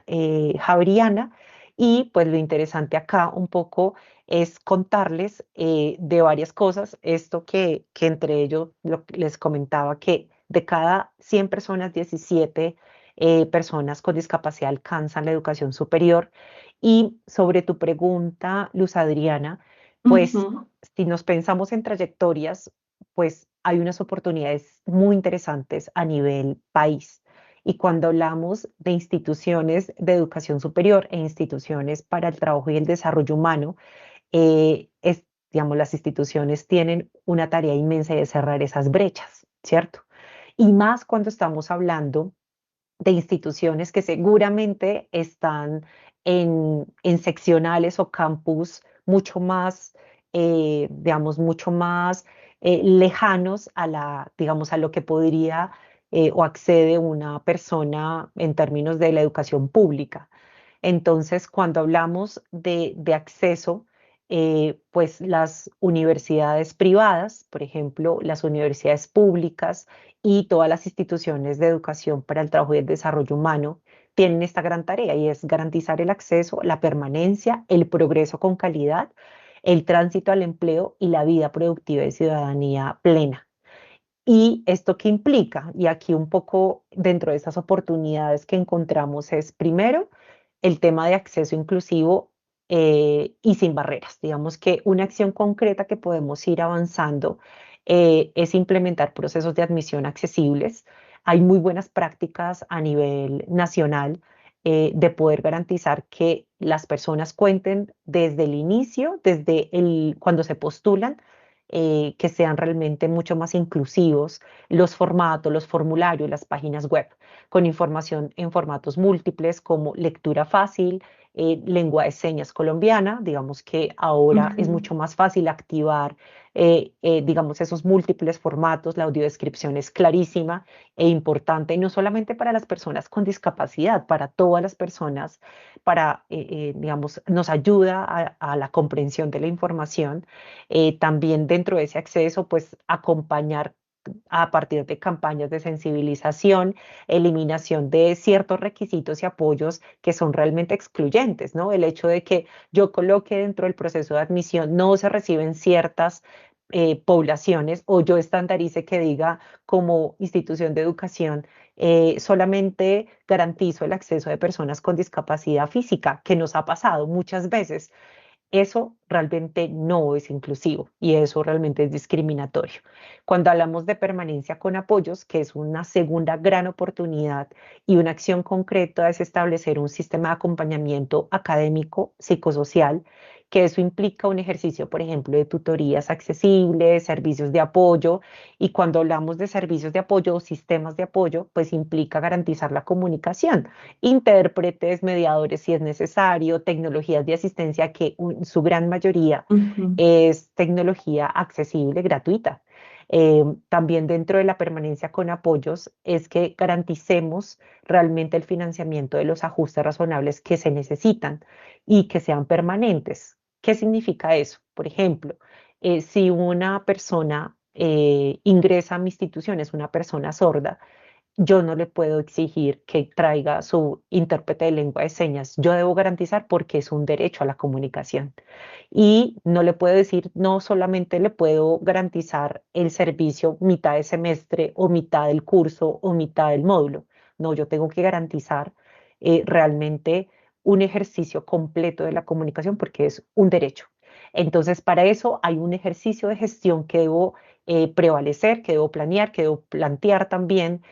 Javeriana, y pues lo interesante acá un poco es contarles de varias cosas. Esto que entre ellos les comentaba que de cada 100 personas, 17 personas con discapacidad alcanzan la educación superior. Y sobre tu pregunta, Luz Adriana, pues Ujú. si nos pensamos en trayectorias, pues hay unas oportunidades muy interesantes a nivel país. Y cuando hablamos de instituciones de educación superior e instituciones para el trabajo y el desarrollo humano, digamos, las instituciones tienen una tarea inmensa de cerrar esas brechas, ¿cierto? Y más cuando estamos hablando de instituciones que seguramente están en seccionales o campus mucho más, digamos, mucho más lejanos a digamos, a lo que podría o accede una persona en términos de la educación pública. Entonces, cuando hablamos de acceso, pues las universidades privadas, por ejemplo, las universidades públicas y todas las instituciones de educación para el trabajo y el desarrollo humano tienen esta gran tarea, y es garantizar el acceso, la permanencia, el progreso con calidad, el tránsito al empleo y la vida productiva y ciudadanía plena. ¿Y esto qué implica? Y aquí un poco dentro de esas oportunidades que encontramos es, primero, el tema de acceso inclusivo y sin barreras. Digamos que una acción concreta que podemos ir avanzando es implementar procesos de admisión accesibles. Hay muy buenas prácticas a nivel nacional de poder garantizar que las personas cuenten desde el inicio, cuando se postulan, que sean realmente mucho más inclusivos los formatos, los formularios, las páginas web, con información en formatos múltiples como lectura fácil, lengua de señas colombiana. Digamos que ahora es Ujú. mucho más fácil activar, digamos, esos múltiples formatos. La audiodescripción es clarísima e importante, y no solamente para las personas con discapacidad, para todas las personas, digamos, nos ayuda a la comprensión de la información. También dentro de ese acceso, pues acompañar a partir de campañas de sensibilización, eliminación de ciertos requisitos y apoyos que son realmente excluyentes, ¿no? El hecho de que yo coloque dentro del proceso de admisión no se reciben ciertas poblaciones, o yo estandarice que diga como institución de educación solamente garantizo el acceso de personas con discapacidad física, que nos ha pasado muchas veces. Eso realmente no es inclusivo y eso realmente es discriminatorio. Cuando hablamos de permanencia con apoyos, que es una segunda gran oportunidad y una acción concreta, es establecer un sistema de acompañamiento académico, psicosocial, que eso implica un ejercicio, por ejemplo, de tutorías accesibles, servicios de apoyo. Y cuando hablamos de servicios de apoyo o sistemas de apoyo, pues implica garantizar la comunicación, intérpretes, mediadores si es necesario, tecnologías de asistencia que en su gran mayoría Ujú. es tecnología accesible, gratuita. También dentro de la permanencia con apoyos es que garanticemos realmente el financiamiento de los ajustes razonables que se necesitan y que sean permanentes. ¿Qué significa eso? Por ejemplo, si una persona ingresa a mi institución, es una persona sorda, yo no le puedo exigir que traiga su intérprete de lengua de señas. Yo debo garantizar, porque es un derecho a la comunicación. Y no le puedo decir, no solamente le puedo garantizar el servicio mitad de semestre o mitad del curso o mitad del módulo. No, yo tengo que garantizar realmente un ejercicio completo de la comunicación, porque es un derecho. Entonces, para eso hay un ejercicio de gestión que debo prevalecer, que debo planear, que debo plantear también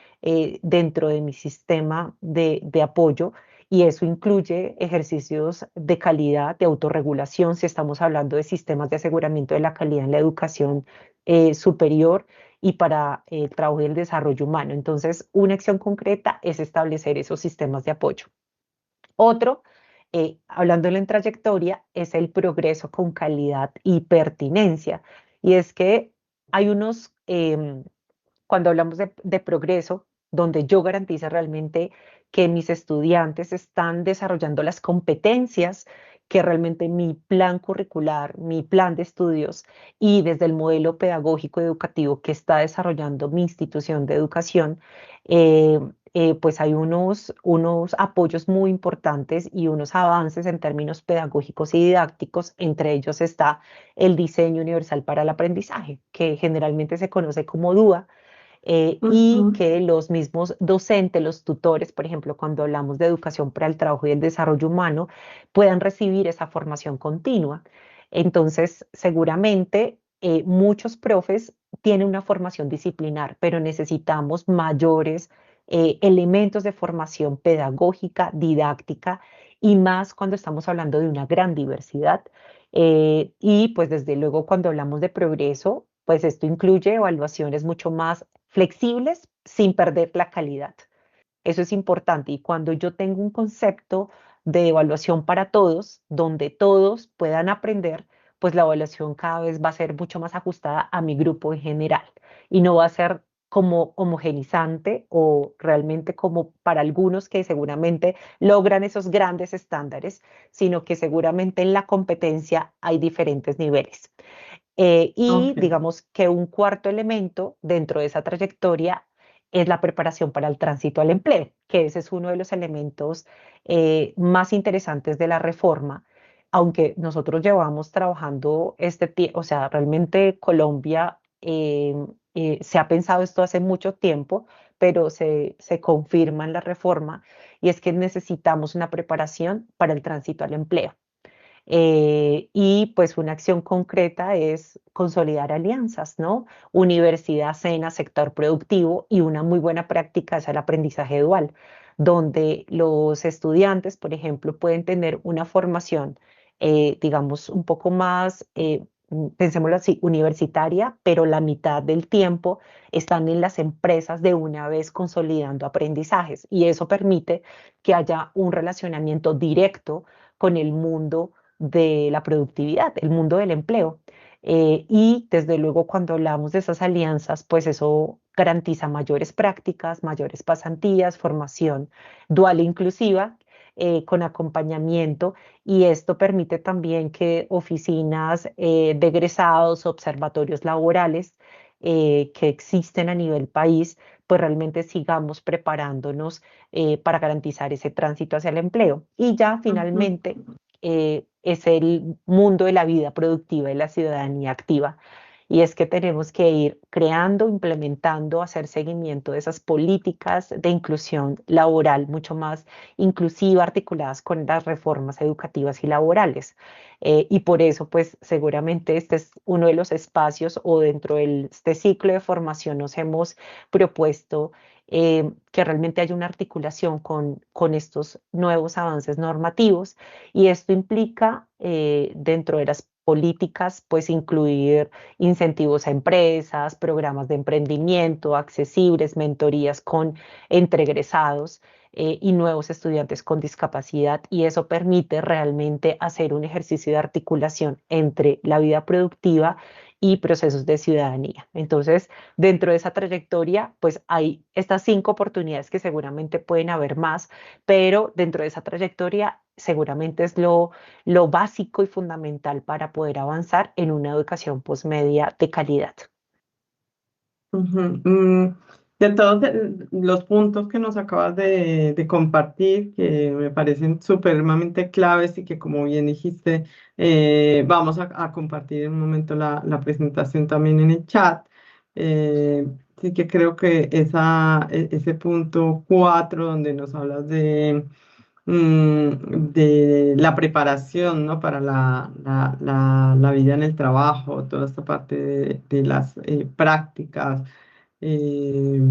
dentro de mi sistema de apoyo, y eso incluye ejercicios de calidad, de autorregulación, si estamos hablando de sistemas de aseguramiento de la calidad en la educación superior y para el trabajo y el desarrollo humano. Entonces, una acción concreta es establecer esos sistemas de apoyo. Otro hablándolo en trayectoria, es el progreso con calidad y pertinencia. Y es que hay unos, cuando hablamos de progreso, donde yo garantizo realmente que mis estudiantes están desarrollando las competencias que realmente mi plan curricular, mi plan de estudios y desde el modelo pedagógico educativo que está desarrollando mi institución de educación, eh, pues hay unos apoyos muy importantes y unos avances en términos pedagógicos y didácticos. Entre ellos está el diseño universal para el aprendizaje, que generalmente se conoce como DUA, y Ujú. que los mismos docentes, los tutores, por ejemplo, cuando hablamos de educación para el trabajo y el desarrollo humano, puedan recibir esa formación continua. Entonces, seguramente muchos profes tienen una formación disciplinar, pero necesitamos mayores elementos de formación pedagógica, didáctica, y más cuando estamos hablando de una gran diversidad. Y pues desde luego cuando hablamos de progreso, pues esto incluye evaluaciones mucho más flexibles sin perder la calidad. Eso es importante. Y cuando yo tengo un concepto de evaluación para todos, donde todos puedan aprender, pues la evaluación cada vez va a ser mucho más ajustada a mi grupo en general y no va a ser como homogenizante o realmente como para algunos que seguramente logran esos grandes estándares, sino que seguramente en la competencia hay diferentes niveles. Y Ok. digamos que un cuarto elemento dentro de esa trayectoria es la preparación para el tránsito al empleo, que ese es uno de los elementos más interesantes de la reforma, aunque nosotros llevamos trabajando este tiempo, o sea, realmente Colombia se ha pensado esto hace mucho tiempo, pero se confirma en la reforma, y es que necesitamos una preparación para el tránsito al empleo. Y pues una acción concreta es consolidar alianzas, ¿no? Universidad, SENA, sector productivo, y una muy buena práctica es el aprendizaje dual, donde los estudiantes, por ejemplo, pueden tener una formación, digamos, un poco más, pensémoslo así, universitaria, pero la mitad del tiempo están en las empresas de una vez consolidando aprendizajes, y eso permite que haya un relacionamiento directo con el mundo de la productividad, el mundo del empleo. Y desde luego cuando hablamos de esas alianzas, pues eso garantiza mayores prácticas, mayores pasantías, formación dual e inclusiva, con acompañamiento, y esto permite también que oficinas de egresados, observatorios laborales que existen a nivel país, pues realmente sigamos preparándonos para garantizar ese tránsito hacia el empleo. Y ya Ujú. finalmente es el mundo de la vida productiva y la ciudadanía activa. Y es que tenemos que ir creando, implementando, hacer seguimiento de esas políticas de inclusión laboral mucho más inclusiva, articuladas con las reformas educativas y laborales. Y por eso, pues seguramente este es uno de los espacios o dentro de este ciclo de formación nos hemos propuesto que realmente haya una articulación con estos nuevos avances normativos, y esto implica dentro de las políticas, pues incluir incentivos a empresas, programas de emprendimiento accesibles, mentorías entre egresados y nuevos estudiantes con discapacidad, y eso permite realmente hacer un ejercicio de articulación entre la vida productiva y procesos de ciudadanía. Entonces, dentro de esa trayectoria, pues hay estas 5 oportunidades que seguramente pueden haber más, pero dentro de esa trayectoria seguramente es lo básico y fundamental para poder avanzar en una educación posmedia de calidad. Ujú. De todos los puntos que nos acabas de compartir, que me parecen supremamente claves y que, como bien dijiste, vamos a compartir en un momento la presentación también en el chat. Sí que creo que ese punto 4, donde nos hablas de la preparación, ¿no? Para la vida en el trabajo, toda esta parte de las prácticas, eh,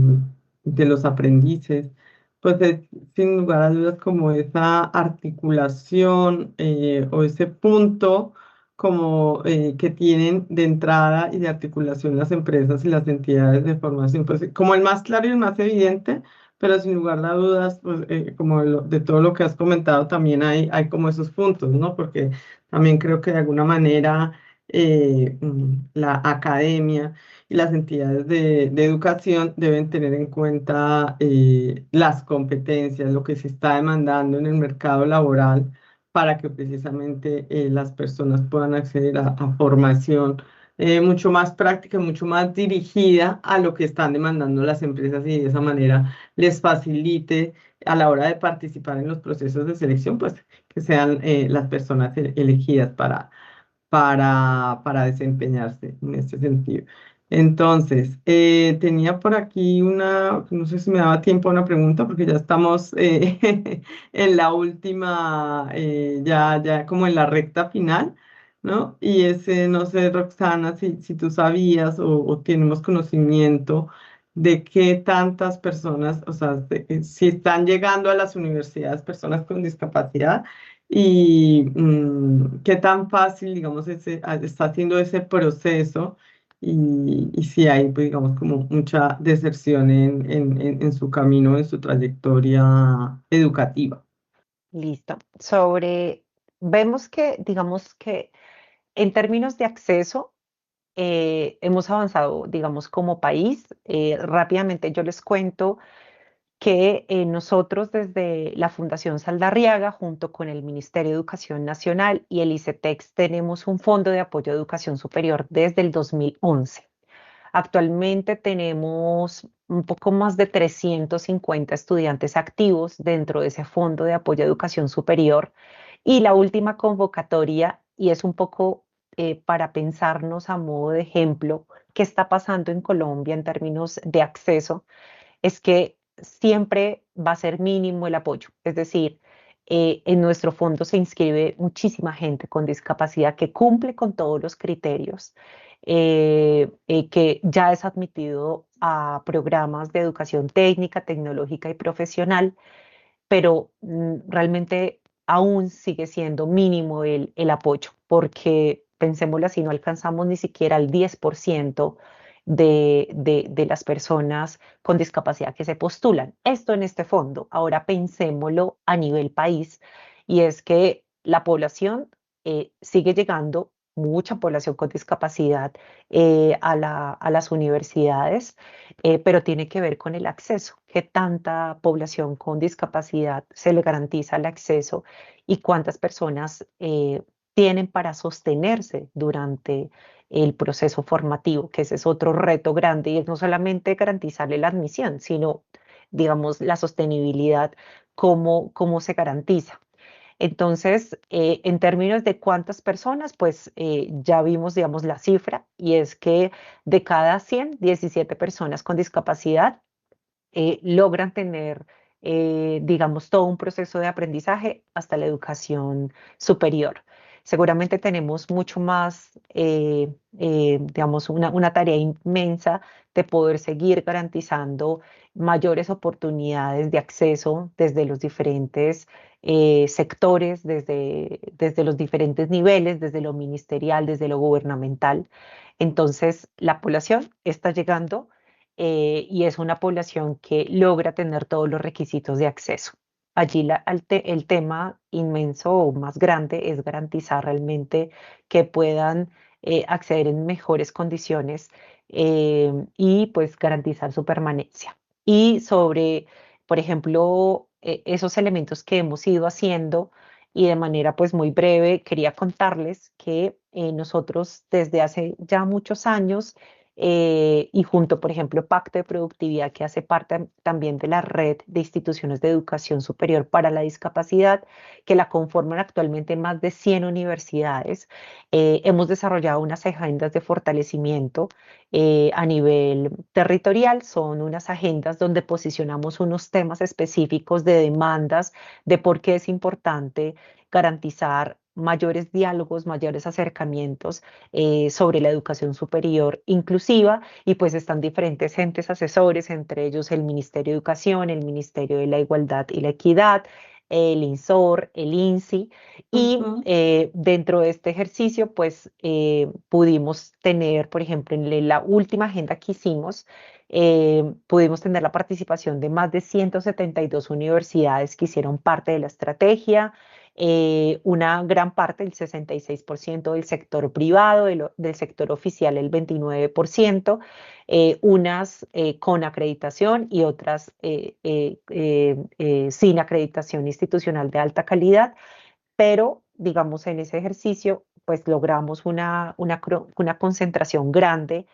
de los aprendices, pues es sin lugar a dudas como esa articulación o ese punto como que tienen de entrada y de articulación las empresas y las entidades de formación, pues como el más claro y el más evidente, pero sin lugar a dudas, pues, como de todo lo que has comentado, también hay como esos puntos, ¿no? Porque también creo que de alguna manera la academia y las entidades de educación deben tener en cuenta las competencias, lo que se está demandando en el mercado laboral para que precisamente las personas puedan acceder a formación mucho más práctica, mucho más dirigida a lo que están demandando las empresas y de esa manera les facilite a la hora de participar en los procesos de selección, pues que sean las personas elegidas para desempeñarse en este sentido. Entonces, tenía por aquí no sé si me daba tiempo a una pregunta, porque ya estamos en la última, ya como en la recta final, ¿no? Y ese, no sé, Roxana, si tú sabías o tenemos conocimiento de qué tantas personas, o sea, si están llegando a las universidades personas con discapacidad y qué tan fácil, digamos, está haciendo ese proceso y si hay, pues, digamos, como mucha deserción en su camino, en su trayectoria educativa. Listo. Vemos que, digamos que en términos de acceso, hemos avanzado, digamos, como país. Rápidamente yo les cuento que nosotros desde la Fundación Saldarriaga, junto con el Ministerio de Educación Nacional y el ICETEX, tenemos un fondo de apoyo a educación superior desde el 2011. Actualmente tenemos un poco más de 350 estudiantes activos dentro de ese fondo de apoyo a educación superior y la última convocatoria, y es un poco para pensarnos a modo de ejemplo qué está pasando en Colombia en términos de acceso, es que siempre va a ser mínimo el apoyo. Es decir, en nuestro fondo se inscribe muchísima gente con discapacidad que cumple con todos los criterios, que ya es admitido a programas de educación técnica, tecnológica y profesional, pero realmente aún sigue siendo mínimo el apoyo, porque pensémoslo así, no alcanzamos ni siquiera el 10% de las personas con discapacidad que se postulan. Esto en este fondo. Ahora pensémoslo a nivel país, y es que la población sigue llegando, mucha población con discapacidad a las universidades, pero tiene que ver con el acceso. ¿Qué tanta población con discapacidad se le garantiza el acceso y cuántas personas tienen para sostenerse durante el proceso formativo? Que ese es otro reto grande, y es no solamente garantizarle la admisión, sino, digamos, la sostenibilidad, cómo se garantiza. Entonces, en términos de cuántas personas, pues ya vimos, digamos, la cifra, y es que de cada 100, 17 personas con discapacidad logran tener, digamos, todo un proceso de aprendizaje hasta la educación superior. Seguramente tenemos mucho más, digamos, una tarea inmensa de poder seguir garantizando mayores oportunidades de acceso desde los diferentes sectores, desde los diferentes niveles, desde lo ministerial, desde lo gubernamental. Entonces, la población está llegando y es una población que logra tener todos los requisitos de acceso. Allí el tema inmenso o más grande es garantizar realmente que puedan acceder en mejores condiciones y pues garantizar su permanencia. Y sobre, por ejemplo, esos elementos que hemos ido haciendo, y de manera pues muy breve quería contarles que nosotros desde hace ya muchos años y junto, por ejemplo, Pacto de Productividad, que hace parte también de la red de instituciones de educación superior para la discapacidad, que la conforman actualmente más de 100 universidades, hemos desarrollado unas agendas de fortalecimiento a nivel territorial. Son unas agendas donde posicionamos unos temas específicos de demandas, de por qué es importante garantizar mayores diálogos, mayores acercamientos sobre la educación superior inclusiva, y pues están diferentes entes asesores, entre ellos el Ministerio de Educación, el Ministerio de la Igualdad y la Equidad, el INSOR, el INSI, y dentro de este ejercicio pues pudimos tener, por ejemplo, en la última agenda que hicimos, Pudimos tener la participación de más de 172 universidades que hicieron parte de la estrategia, una gran parte, el 66% del sector privado, del sector oficial el 29%, unas con acreditación y otras sin acreditación institucional de alta calidad, pero digamos en ese ejercicio pues logramos una concentración grande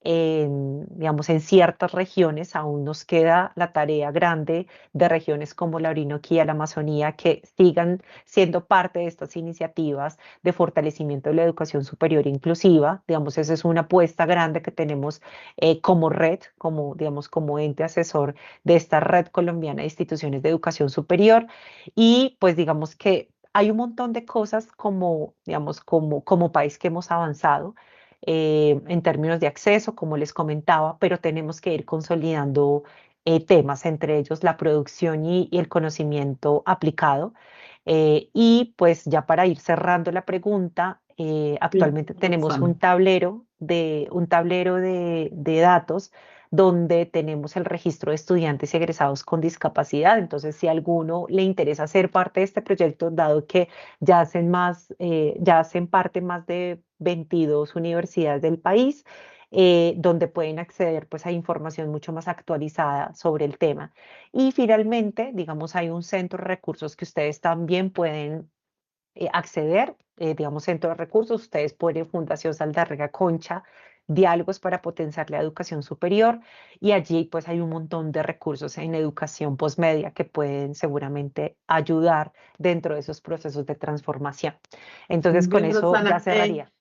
digamos, en ciertas regiones. Aún nos queda la tarea grande de regiones como la Orinoquía, la Amazonía, que sigan siendo parte de estas iniciativas de fortalecimiento de la educación superior inclusiva. Digamos, esa es una apuesta grande que tenemos como red, como, digamos, como ente asesor de esta red colombiana de instituciones de educación superior. Y pues digamos que hay un montón de cosas como, digamos, como país que hemos avanzado en términos de acceso, como les comentaba, pero tenemos que ir consolidando temas, entre ellos la producción y el conocimiento aplicado. Y pues ya para ir cerrando la pregunta, Sí, actualmente tenemos Roxana. un tablero de datos donde tenemos el registro de estudiantes y egresados con discapacidad. Entonces, si a alguno le interesa ser parte de este proyecto, dado que ya hacen parte más de 22 universidades del país, donde pueden acceder pues, a información mucho más actualizada sobre el tema. Y finalmente, digamos, hay un centro de recursos que ustedes también pueden acceder, digamos, centro de recursos. Ustedes pueden Fundación Saldarriaga Concha, diálogos para potenciar la educación superior, y allí pues hay un montón de recursos en educación postmedia que pueden seguramente ayudar dentro de esos procesos de transformación. Entonces, con Bien, eso ya Roxana. cerraría.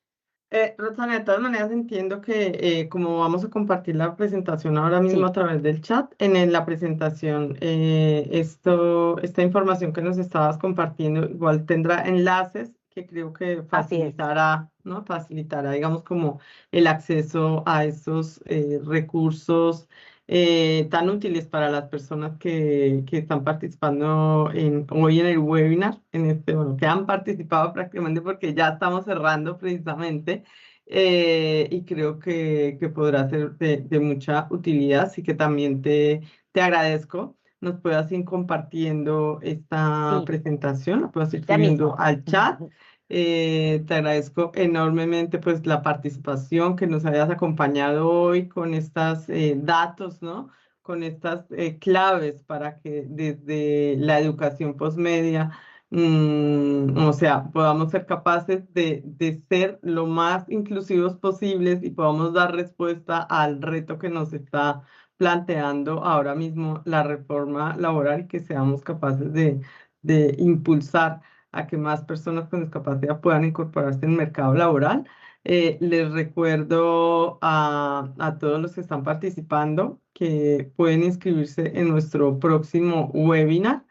Roxana, de todas maneras entiendo que como vamos a compartir la presentación ahora mismo Sí, a través del chat, la presentación, esta información que nos estabas compartiendo igual tendrá enlaces que creo que así es. facilitará, ¿no? Facilitará, digamos, como el acceso a esos recursos tan útiles para las personas que están participando hoy en el webinar, bueno, que han participado prácticamente porque ya estamos cerrando precisamente, y creo que podrá ser de mucha utilidad, así que también te agradezco nos puedas ir compartiendo esta Sí, presentación, la puedas ir ya subiendo mismo. al chat. Te agradezco enormemente pues la participación, que nos hayas acompañado hoy con estos datos, ¿no? Con estas claves para que desde la educación postmedia, o sea, podamos ser capaces de ser lo más inclusivos posibles y podamos dar respuesta al reto que nos está planteando ahora mismo la reforma laboral, y que seamos capaces de impulsar a que más personas con discapacidad puedan incorporarse en el mercado laboral. Les recuerdo a todos los que están participando que pueden inscribirse en nuestro próximo webinar,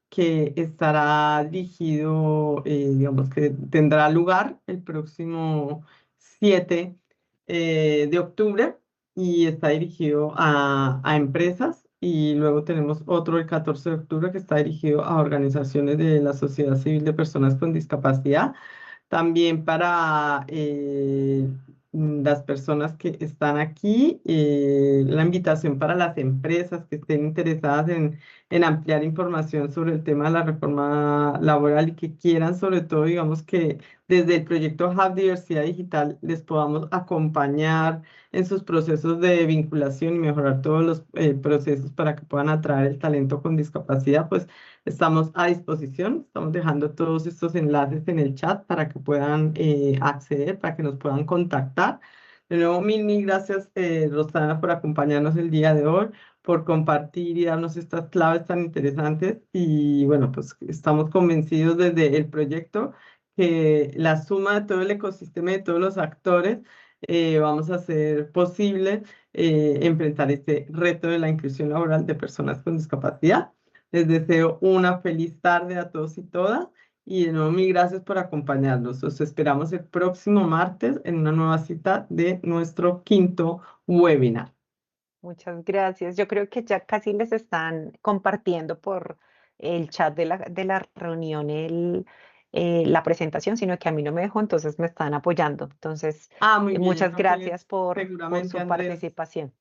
que estará dirigido, digamos que tendrá lugar el próximo 7 de octubre, y está dirigido a empresas. Y luego tenemos otro el 14 de octubre que está dirigido a organizaciones de la sociedad civil de personas con discapacidad. También para las personas que están aquí, la invitación para las empresas que estén interesadas en ampliar información sobre el tema de la reforma laboral y que quieran, sobre todo, digamos que desde el proyecto Hub Diversidad Digital les podamos acompañar en sus procesos de vinculación y mejorar todos los procesos para que puedan atraer el talento con discapacidad, pues estamos a disposición. Estamos dejando todos estos enlaces en el chat para que puedan acceder, para que nos puedan contactar. De nuevo, mil gracias, Rosana, por acompañarnos el día de hoy, por compartir y darnos estas claves tan interesantes. Y bueno, pues estamos convencidos desde el proyecto que la suma de todo el ecosistema y de todos los actores vamos a hacer posible enfrentar este reto de la inclusión laboral de personas con discapacidad. Les deseo una feliz tarde a todos y todas, y de nuevo mil gracias por acompañarnos. Los esperamos el próximo martes en una nueva cita de nuestro quinto webinar. Muchas gracias. Yo creo que ya casi les están compartiendo por el chat de la reunión la presentación, sino que a mí no me dejó, entonces me están apoyando. Entonces, Muy bien, muchas entonces gracias por seguramente su Andrés. participación.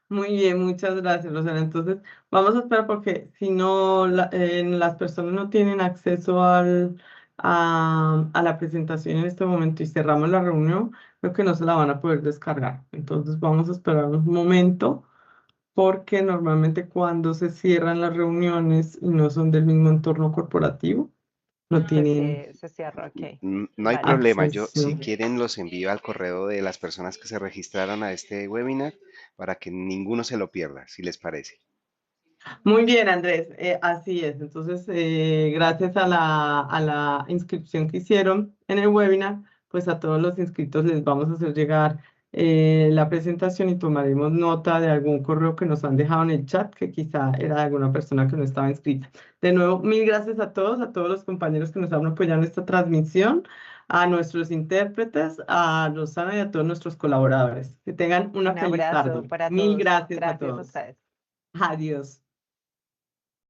Muy bien, muchas gracias, Rosana. Entonces, vamos a esperar porque si no, las personas no tienen acceso a la presentación en este momento y cerramos la reunión, creo que no se la van a poder descargar. Entonces, vamos a esperar un momento porque normalmente cuando se cierran las reuniones y no son del mismo entorno corporativo, no tienen Se cierra, ok. No hay Vale. problema, yo si acceso. quieren los envío al correo de las personas que se registraron a este webinar para que ninguno se lo pierda, si les parece. Muy bien, Andrés, así es. Entonces, gracias a la inscripción que hicieron en el webinar, pues a todos los inscritos les vamos a hacer llegar la presentación y tomaremos nota de algún correo que nos han dejado en el chat, que quizá era de alguna persona que no estaba inscrita. De nuevo, mil gracias a todos los compañeros que nos han apoyado en esta transmisión, a nuestros intérpretes, a Rosana y a todos nuestros colaboradores. Que tengan una Un feliz abrazo tarde. para Mil todos. gracias a Gracias a todos. ustedes. Adiós.